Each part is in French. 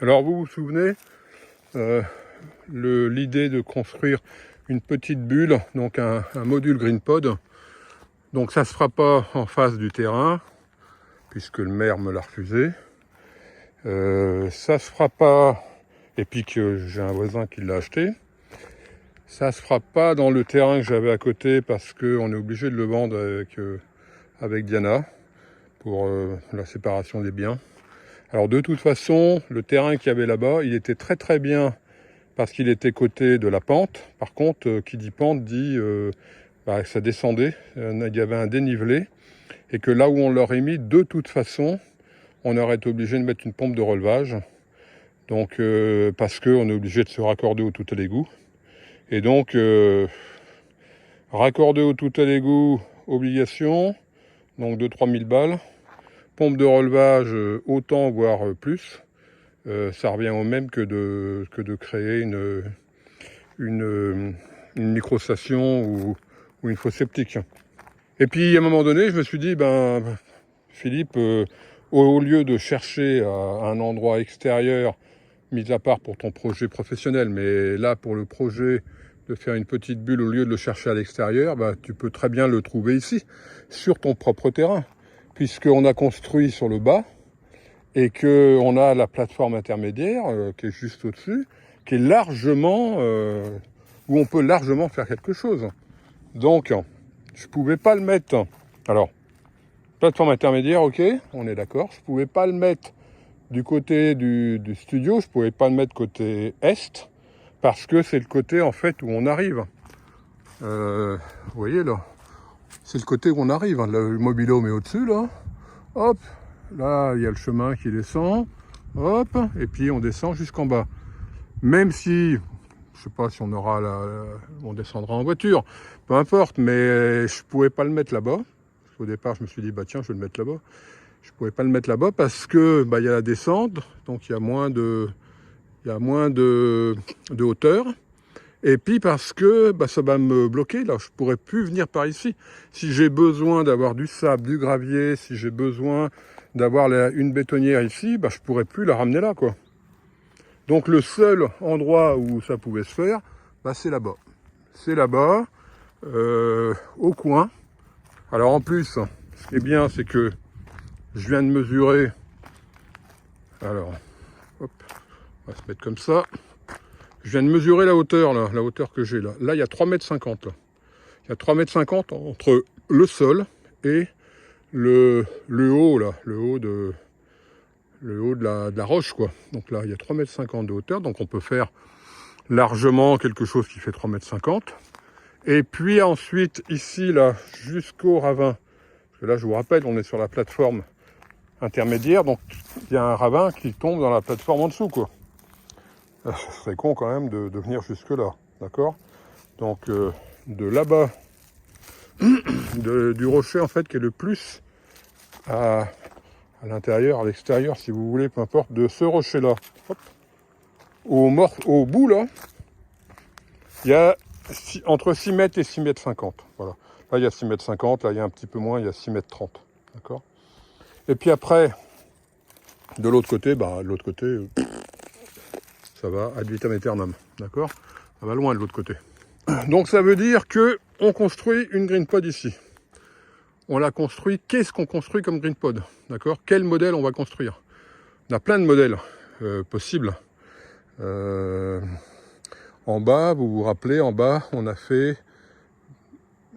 Alors vous vous souvenez, l'idée de construire une petite bulle, donc un module GreenPod. Donc ça ne se fera pas en face du terrain, puisque le maire me l'a refusé. Ça se fera pas, et puis que j'ai un voisin qui l'a acheté. Ça se fera pas dans le terrain que j'avais à côté, parce qu'on est obligé de le vendre avec Diana, pour la séparation des biens. Alors de toute façon, le terrain qu'il y avait là-bas, il était très très bien, parce qu'il était côté de la pente. Par contre, qui dit pente dit que ça descendait, il y avait un dénivelé, et que là où on l'aurait mis, de toute façon, on aurait été obligé de mettre une pompe de relevage, donc parce qu'on est obligé de se raccorder au tout à l'égout. Et donc, raccorder au tout à l'égout, obligation, donc de 3000 balles. Pompe de relevage, autant, voire plus. Ça revient au même que de créer une microstation ou une fosse septique. Et puis, à un moment donné, je me suis dit, Philippe, au lieu de chercher un endroit extérieur, mis à part pour ton projet professionnel, mais là, pour le projet de faire une petite bulle, au lieu de le chercher à l'extérieur, tu peux très bien le trouver ici, sur ton propre terrain, puisqu'on a construit sur le bas, et qu'on a la plateforme intermédiaire, qui est juste au-dessus, qui est largement, où on peut largement faire quelque chose. Donc, je pouvais pas le mettre. Alors, plateforme intermédiaire, ok, on est d'accord. Je pouvais pas le mettre du côté du studio, je pouvais pas le mettre côté est, parce que c'est le côté en fait où on arrive. Vous voyez là, c'est le côté où on arrive. Le mobil-home est au-dessus là. Hop, là il y a le chemin qui descend. Hop, et puis on descend jusqu'en bas. Même si, je sais pas si on aura on descendra en voiture, peu importe, mais je pouvais pas le mettre là-bas. Au départ, je me suis dit, tiens, je vais le mettre là-bas. Je pouvais pas le mettre là-bas parce que il y a la descente, donc il y a moins de hauteur. Et puis parce que ça va me bloquer, là, je pourrais plus venir par ici. Si j'ai besoin d'avoir du sable, du gravier, si j'ai besoin d'avoir une bétonnière ici, je pourrais plus la ramener là, quoi. Donc le seul endroit où ça pouvait se faire, c'est là-bas. C'est là-bas, au coin. Alors en plus, ce qui est bien, c'est que je viens de mesurer. Alors, hop, on va se mettre comme ça. Je viens de mesurer la hauteur, là, la hauteur que j'ai là. Là, il y a 3,50 m. Là. Il y a 3,50 m entre le sol et le haut, là, le haut de la roche, quoi. Donc là, il y a 3,50 m de hauteur. Donc on peut faire largement quelque chose qui fait 3,50 m. Et puis ensuite, ici, là, jusqu'au ravin. Parce que là, je vous rappelle, on est sur la plateforme intermédiaire. Donc, il y a un ravin qui tombe dans la plateforme en dessous, quoi. Ce serait con quand même de venir jusque là, d'accord? Donc de là-bas, du rocher en fait qui est le plus à l'intérieur, à l'extérieur si vous voulez, peu importe, de ce rocher là, au bout là, il y a entre 6 mètres et 6 mètres 50, voilà. Là il y a 6 mètres 50, là il y a un petit peu moins, il y a 6 mètres 30, d'accord? Et puis après, de l'autre côté, ça va ad vitam aeternam, d'accord? Ça va loin de l'autre côté. Donc ça veut dire que on construit une GreenPod ici. On la construit. Qu'est-ce qu'on construit comme GreenPod? D'accord? Quel modèle on va construire? On a plein de modèles possibles. En bas, vous vous rappelez, en bas, on a fait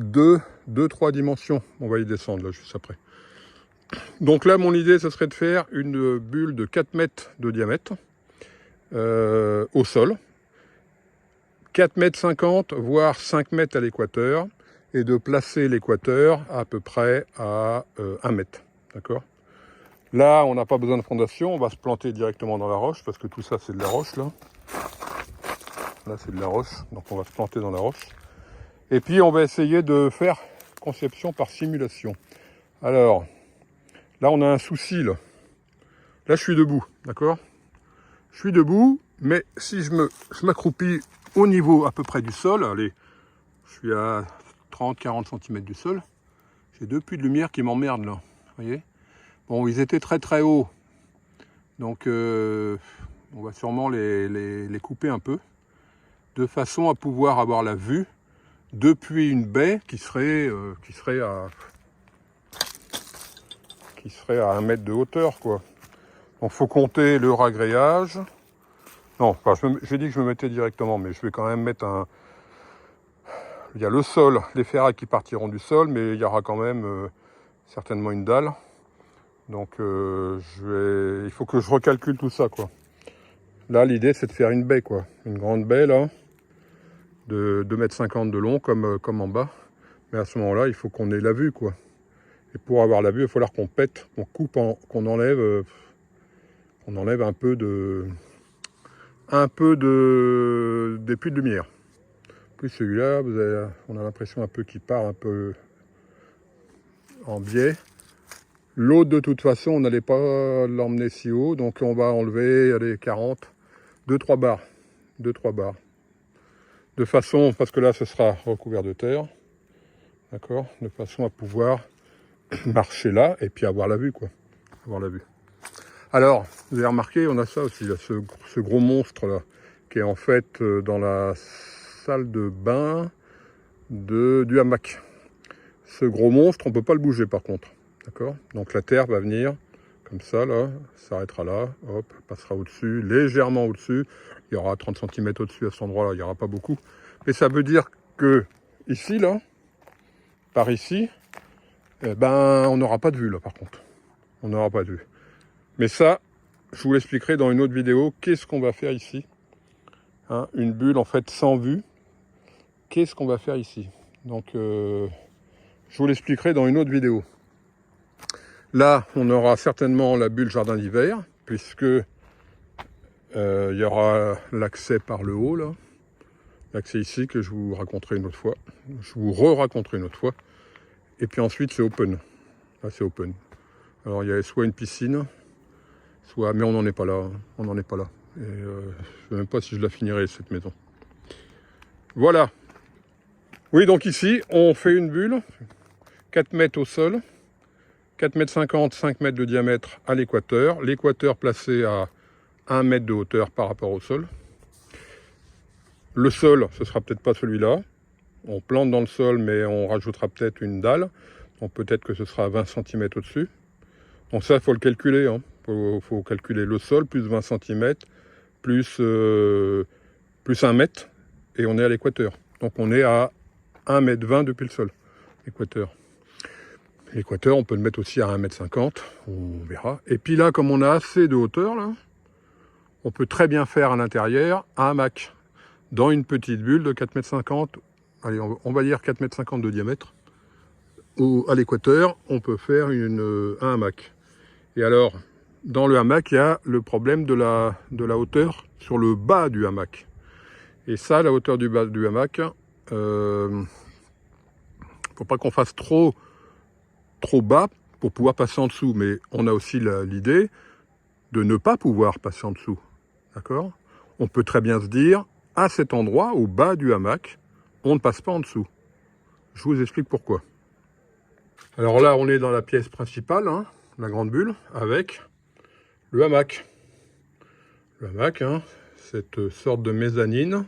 3 dimensions. On va y descendre là juste après. Donc là, mon idée, ce serait de faire une bulle de 4 mètres de diamètre au sol. 4,50 m, voire 5 mètres à l'équateur, et de placer l'équateur à peu près à 1 mètre. D'accord? Là, on n'a pas besoin de fondation, on va se planter directement dans la roche, parce que tout ça, c'est de la roche, là. Là, c'est de la roche, donc on va se planter dans la roche. Et puis, on va essayer de faire conception par simulation. Alors, là, on a un souci, là. Là, je suis debout, d'accord? Je suis debout, mais si je m'accroupis au niveau à peu près du sol, allez, je suis à 30-40 cm du sol, j'ai 2 puits de lumière qui m'emmerdent là, vous voyez? Bon, ils étaient très très hauts, donc sûrement les couper un peu, de façon à pouvoir avoir la vue depuis une baie qui serait à 1 mètre de hauteur, quoi. Donc faut compter le ragréage. Non, enfin, j'ai dit que je me mettais directement, mais je vais quand même mettre un... Il y a le sol, les ferrailles qui partiront du sol, mais il y aura quand même certainement une dalle. Donc il faut que je recalcule tout ça, quoi. Là, l'idée, c'est de faire une baie, quoi. Une grande baie, là, de 2,50 m de long, comme en bas. Mais à ce moment-là, il faut qu'on ait la vue, quoi. Et pour avoir la vue, il va falloir qu'on pète, qu'on coupe, qu'on enlève un peu des puits de lumière. Plus celui-là, on a l'impression un peu qu'il part un peu en biais. L'autre, de toute façon, on n'allait pas l'emmener si haut, donc on va enlever, allez, 40, 2-3 barres. 2-3 barres. De façon, parce que là, ce sera recouvert de terre. D'accord? De façon à pouvoir marcher là et puis avoir la vue, quoi. Avoir la vue. Alors, vous avez remarqué, on a ça aussi, là, ce gros monstre là, qui est en fait dans la salle de bain du hamac. Ce gros monstre, on ne peut pas le bouger par contre. D'accord? Donc la terre va venir comme ça, là, s'arrêtera là, hop, passera au-dessus, légèrement au-dessus. Il y aura 30 cm au-dessus à cet endroit-là, il n'y aura pas beaucoup. Mais ça veut dire que ici, là, par ici, eh ben, on n'aura pas de vue, là, par contre. On n'aura pas de vue. Mais ça, je vous l'expliquerai dans une autre vidéo. Qu'est-ce qu'on va faire ici, hein, une bulle, en fait, sans vue. Qu'est-ce qu'on va faire ici? Donc, je vous l'expliquerai dans une autre vidéo. Là, on aura certainement la bulle jardin d'hiver, puisque il y aura l'accès par le haut, là. L'accès ici, que je vous raconterai une autre fois. Je vous re-raconterai une autre fois. Et puis ensuite, c'est open. Là, c'est open. Alors, il y a soit une piscine, soit... Mais on n'en est pas là. On n'en est pas là. Et je ne sais même pas si je la finirai, cette maison. Voilà. Oui, donc ici, on fait une bulle. 4 mètres au sol. 4,50 m, 5 mètres de diamètre à l'équateur. L'équateur placé à 1 mètre de hauteur par rapport au sol. Le sol, ce sera peut-être pas celui-là. On plante dans le sol, mais on rajoutera peut-être une dalle. Donc peut-être que ce sera 20 cm au-dessus. Donc ça, il faut le calculer. Il faut calculer le sol, plus 20 cm, plus 1 mètre. Et on est à l'équateur. Donc on est à 1,20 m depuis le sol, l'équateur. L'équateur, on peut le mettre aussi à 1,50 m, on verra. Et puis là, comme on a assez de hauteur, là, on peut très bien faire à l'intérieur un hamac dans une petite bulle de 4,50 m. Allez, on va dire 4,50 m de diamètre. À l'équateur, on peut faire un hamac. Et alors, dans le hamac, il y a le problème de la hauteur sur le bas du hamac. Et ça, la hauteur du bas du hamac, faut pas qu'on fasse trop bas pour pouvoir passer en dessous. Mais on a aussi l'idée de ne pas pouvoir passer en dessous. D'accord? On peut très bien se dire, à cet endroit, au bas du hamac, on ne passe pas en dessous. Je vous explique pourquoi. Alors là, on est dans la pièce principale, hein, la grande bulle, avec le hamac. Le hamac, hein, cette sorte de mezzanine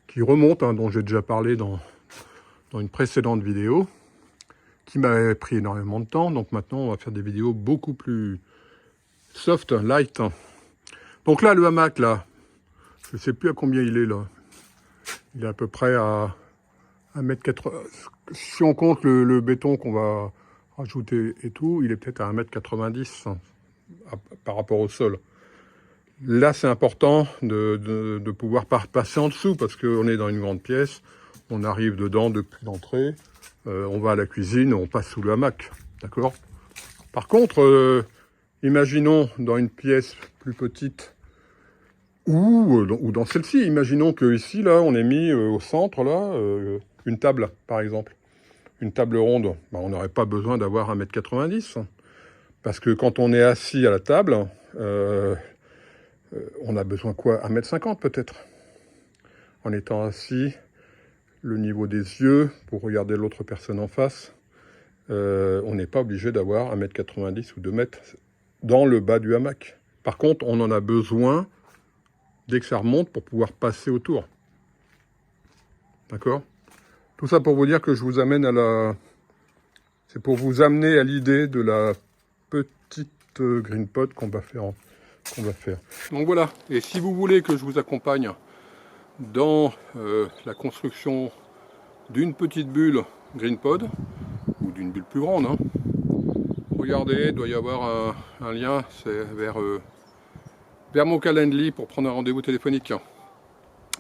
qui remonte, hein, dont j'ai déjà parlé dans une précédente vidéo, qui m'avait pris énormément de temps. Donc maintenant, on va faire des vidéos beaucoup plus soft, light. Donc là, le hamac, là, je ne sais plus à combien il est, là. Il est à peu près à 1,80 m. Si on compte le béton qu'on va rajouter et tout, il est peut-être à 1,90 m par rapport au sol. Là, c'est important de pouvoir passer en dessous, parce qu'on est dans une grande pièce, on arrive dedans depuis l'entrée, on va à la cuisine, on passe sous le hamac, d'accord? Par contre, imaginons dans une pièce plus petite, ou dans celle-ci, imaginons que ici, là, on est mis au centre, là, une table, par exemple. Une table ronde, ben, on n'aurait pas besoin d'avoir 1,90 m. Parce que quand on est assis à la table, on a besoin quoi? 1,50 m peut-être. En étant assis, le niveau des yeux, pour regarder l'autre personne en face, on n'est pas obligé d'avoir 1,90 m ou 2 m dans le bas du hamac. Par contre, on en a besoin dès que ça remonte pour pouvoir passer autour. D'accord? Tout ça pour vous dire que je vous amène à la... C'est pour vous amener à l'idée de la petite green pod qu'on va faire. Donc voilà, et si vous voulez que je vous accompagne dans la construction d'une petite bulle green pod, ou d'une bulle plus grande, hein, regardez, il doit y avoir un lien, c'est vers mon Calendly pour prendre un rendez-vous téléphonique.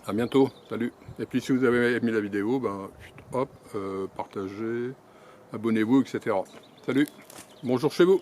A bientôt, salut. Et puis si vous avez aimé la vidéo, ben, hop, partagez, abonnez-vous, etc. Salut, bonjour chez vous.